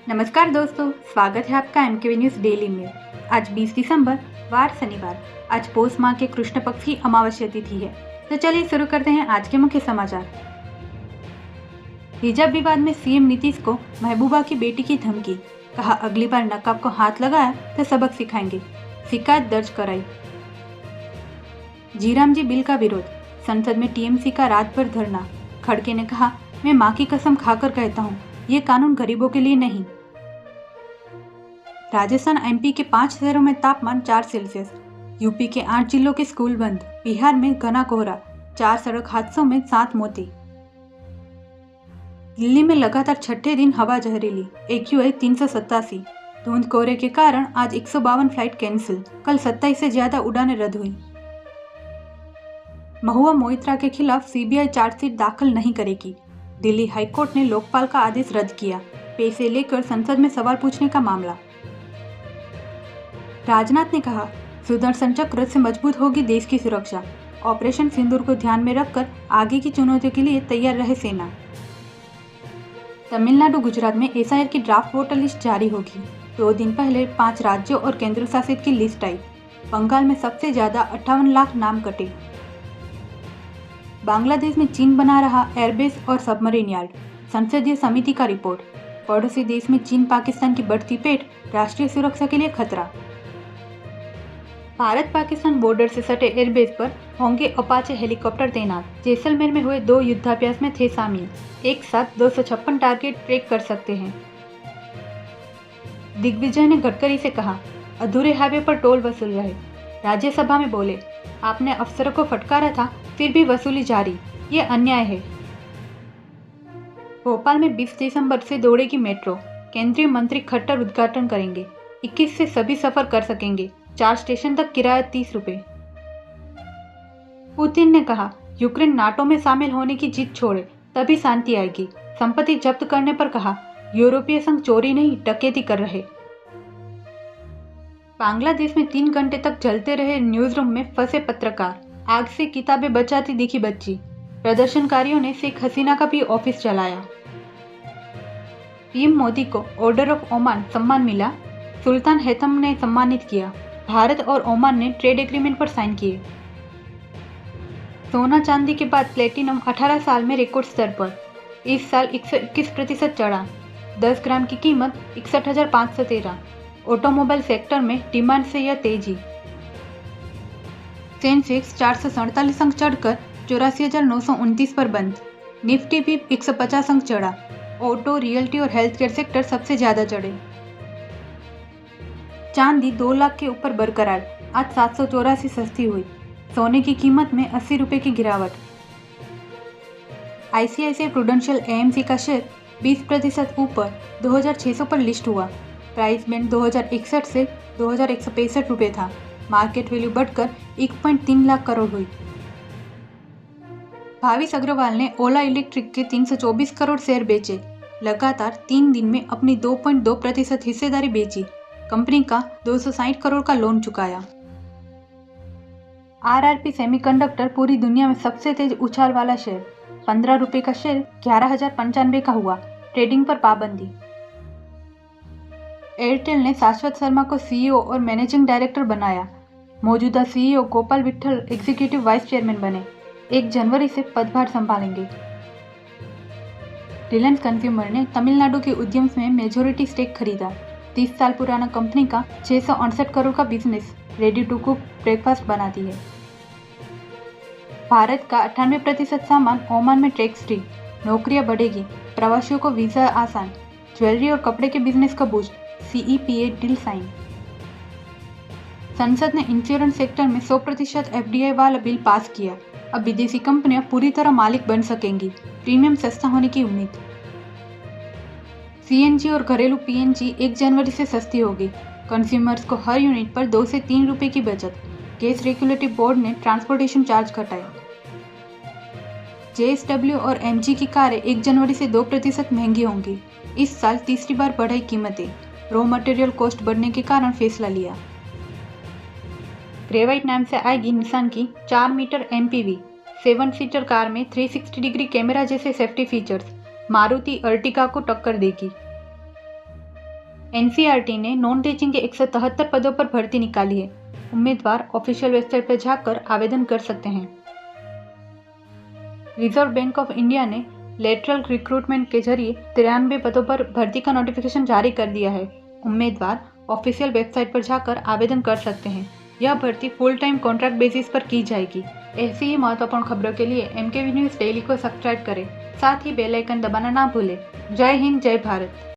नमस्कार दोस्तों, स्वागत है आपका एमकेवी न्यूज डेली में। आज 20 दिसंबर वार शनिवार। आज पौष माह के कृष्ण पक्ष की अमावस्या तिथि है। तो चलिए शुरू करते हैं आज के मुख्य समाचार। हिजाब विवाद में सीएम नीतीश को महबूबा की बेटी की धमकी, कहा अगली बार नकाब को हाथ लगाया तो सबक सिखाएंगे, शिकायत दर्ज कराई। जीराम जी बिल का विरोध, संसद में टीएमसी का रात भर धरना। खड़गे ने कहा, मैं मां की कसम खाकर कहता हूँ, ये कानून गरीबों के लिए नहीं। राजस्थान एमपी के 5 शहरों में तापमान 4 सेल्सियस। यूपी के 8 जिलों के स्कूल बंद। बिहार में घना कोहरा। 4 सड़क हादसों में 7 मौतें। दिल्ली में लगातार छठे दिन हवा जहरीली। AQI 387। धुंध कोहरे के कारण आज 152 फ्लाइट कैंसिल। कल 27 से ज्यादा उड़ानें रद्द हुई। महुआ मोइत्रा के खिलाफ सीबीआई चार्जशीट दाखिल नहीं करेगी। दिल्ली हाईकोर्ट ने लोकपाल का आदेश रद्द किया। पैसे लेकर संसद में सवाल पूछने का मामला। राजनाथ ने कहा, सुदर्शन चक्र से मजबूत होगी देश की सुरक्षा। ऑपरेशन सिंदूर को ध्यान में रखकर आगे की चुनौतियों के लिए तैयार रहे सेना। तमिलनाडु गुजरात में एसआईआर की ड्राफ्ट वोटर लिस्ट जारी होगी। 2 दिन पहले 5 राज्यों और केंद्र शासित की लिस्ट आई। बंगाल में सबसे ज्यादा 58 लाख नाम कटे। बांग्लादेश में चीन बना रहा एयरबेस और सबमरीन यार्ड। संसदीय समिति का रिपोर्ट। पड़ोसी देश में चीन पाकिस्तान की बढ़ती पेट, राष्ट्रीय सुरक्षा के लिए खतरा। भारत पाकिस्तान बॉर्डर से सटे एयरबेस पर होंगे अपाचे हेलीकॉप्टर तैनात। जैसलमेर में हुए 2 युद्धाभ्यास में थे शामिल। एक साथ 256 टारगेट ट्रैक कर सकते हैं। दिग्विजय ने गडकरी से कहा, अधूरे हाईवे पर टोल वसूल रहे। राज्यसभा में बोले, आपने अफसरों को फटकारा था, फिर भी वसूली जारी, ये अन्याय है। भोपाल में 20 दिसंबर से दौड़ेगी मेट्रो। केंद्रीय मंत्री खट्टर उद्घाटन करेंगे। 21 से सभी सफर कर सकेंगे। 4 स्टेशन तक किराया 30 रुपए। पुतिन ने कहा, यूक्रेन नाटो में शामिल होने की जिद छोड़े, तभी शांति आएगी। संपत्ति जब्त करने पर कहा, यूरोपीय संघ चोरी नहीं डकैती कर रहे। बांग्लादेश में 3 घंटे तक जलते रहे न्यूज रूम में फंसे पत्रकार। आग से किताबें बचाती दिखी बच्ची। प्रदर्शनकारियों ने शेख हसीना का भी ऑफिस जलाया। पीएम मोदी को ऑर्डर ऑफ ओमान सम्मान मिला। सुल्तान हैथम ने सम्मानित किया। भारत और ओमान ने ट्रेड एग्रीमेंट पर साइन किए। सोना चांदी के बाद प्लेटिनम 18 साल में रिकॉर्ड स्तर पर। इस साल 121% चढ़ा। 10 ग्राम की कीमत 61,513। ऑटोमोबाइल सेक्टर में डिमांड से यह तेजी। सेंसेक्स 447 अंक चढ़कर 84,929 पर बंद। निफ्टी भी 150 अंक चढ़ा। ऑटो, रियल्टी और हेल्थ केयर सेक्टर सबसे ज्यादा चढ़े। चांदी 2 लाख के ऊपर बरकरार। आज 784 सस्ती हुई। सोने की कीमत में 80 रुपए की गिरावट। आईसीआईसीआई प्रूडेंशियल AMC का शेयर 20% ऊपर 2600 पर लिस्ट हुआ। प्राइस बैंड 2061 से 2165 रुपए था। मार्केट वैल्यू बढ़कर 1.3 लाख करोड़ हुई। भाविश अग्रवाल ने ओला इलेक्ट्रिक के 324 करोड़ शेयर बेचे। लगातार 3 दिन में अपनी 2.2% हिस्सेदारी बेची। कंपनी का 260 करोड़ का लोन चुकाया। RRP सेमीकंडक्टर पूरी दुनिया में सबसे तेज उछाल वाला शेयर। 15 रुपए का शेयर 11,095 का हुआ। ट्रेडिंग पर पाबंदी। एयरटेल ने शाश्वत शर्मा को CEO और मैनेजिंग डायरेक्टर बनाया। मौजूदा CEO Gopal Vitthal executive vice chairman बने। 1 जनवरी से पदभार संभालेंगे। रिलायंस कंज्यूमर ने तमिलनाडु के उद्यम में मेजोरिटी स्टेक खरीदा। 30 साल पुराना कंपनी का 668 करोड़ का business ready to cook breakfast बनाती है। भारत का 98% सामान ओमान में टैक्स फ्री। नौकरियां बढ़ेगी। प्रवासियों को वीजा आसान। ज्वेलरी और कपड़े के बिजनेस का बूस्ट। CEPA deal sign. संसद ने इंश्योरेंस सेक्टर में 100% FDI वाला बिल पास किया। अब विदेशी कंपनियां पूरी तरह मालिक बन सकेंगी। प्रीमियम सस्ता होने की उम्मीद। CNG और घरेलू PNG 1 जनवरी से सस्ती होगी। कंज्यूमर्स को हर यूनिट पर 2 से 3 रुपए की बचत। गैस रेगुलेटरी बोर्ड ने ट्रांसपोर्टेशन चार्ज घटाए। JSW और MG की कारें 1 जनवरी से 2% महंगी होंगी। इस साल तीसरी बार बढ़ाई कीमतें। रॉ मटेरियल कॉस्ट बढ़ने के कारण फैसला लिया। ग्रेवाइट नाम से आएगी निसान की 4 मीटर MPV 7 सीटर कार में 360 डिग्री कैमरा जैसे सेफ्टी फीचर्स। मारुति अर्टिगा को टक्कर देगी। एनसीईआरटी ने नॉन टीचिंग के 173 पदों पर भर्ती निकाली है। उम्मीदवार ऑफिशियल वेबसाइट पर जाकर आवेदन कर सकते हैं। रिजर्व बैंक ऑफ इंडिया ने लेटरल रिक्रूटमेंट के जरिए 93 पदों पर भर्ती का नोटिफिकेशन जारी कर दिया है। उम्मीदवार ऑफिशियल वेबसाइट पर जाकर आवेदन कर सकते हैं। यह भर्ती फुल टाइम कॉन्ट्रैक्ट बेसिस पर की जाएगी। ऐसी ही महत्वपूर्ण खबरों के लिए MKV न्यूज़ डेली को सब्सक्राइब करें। साथ ही बेल आइकन दबाना ना भूलें। जय हिंद, जय भारत।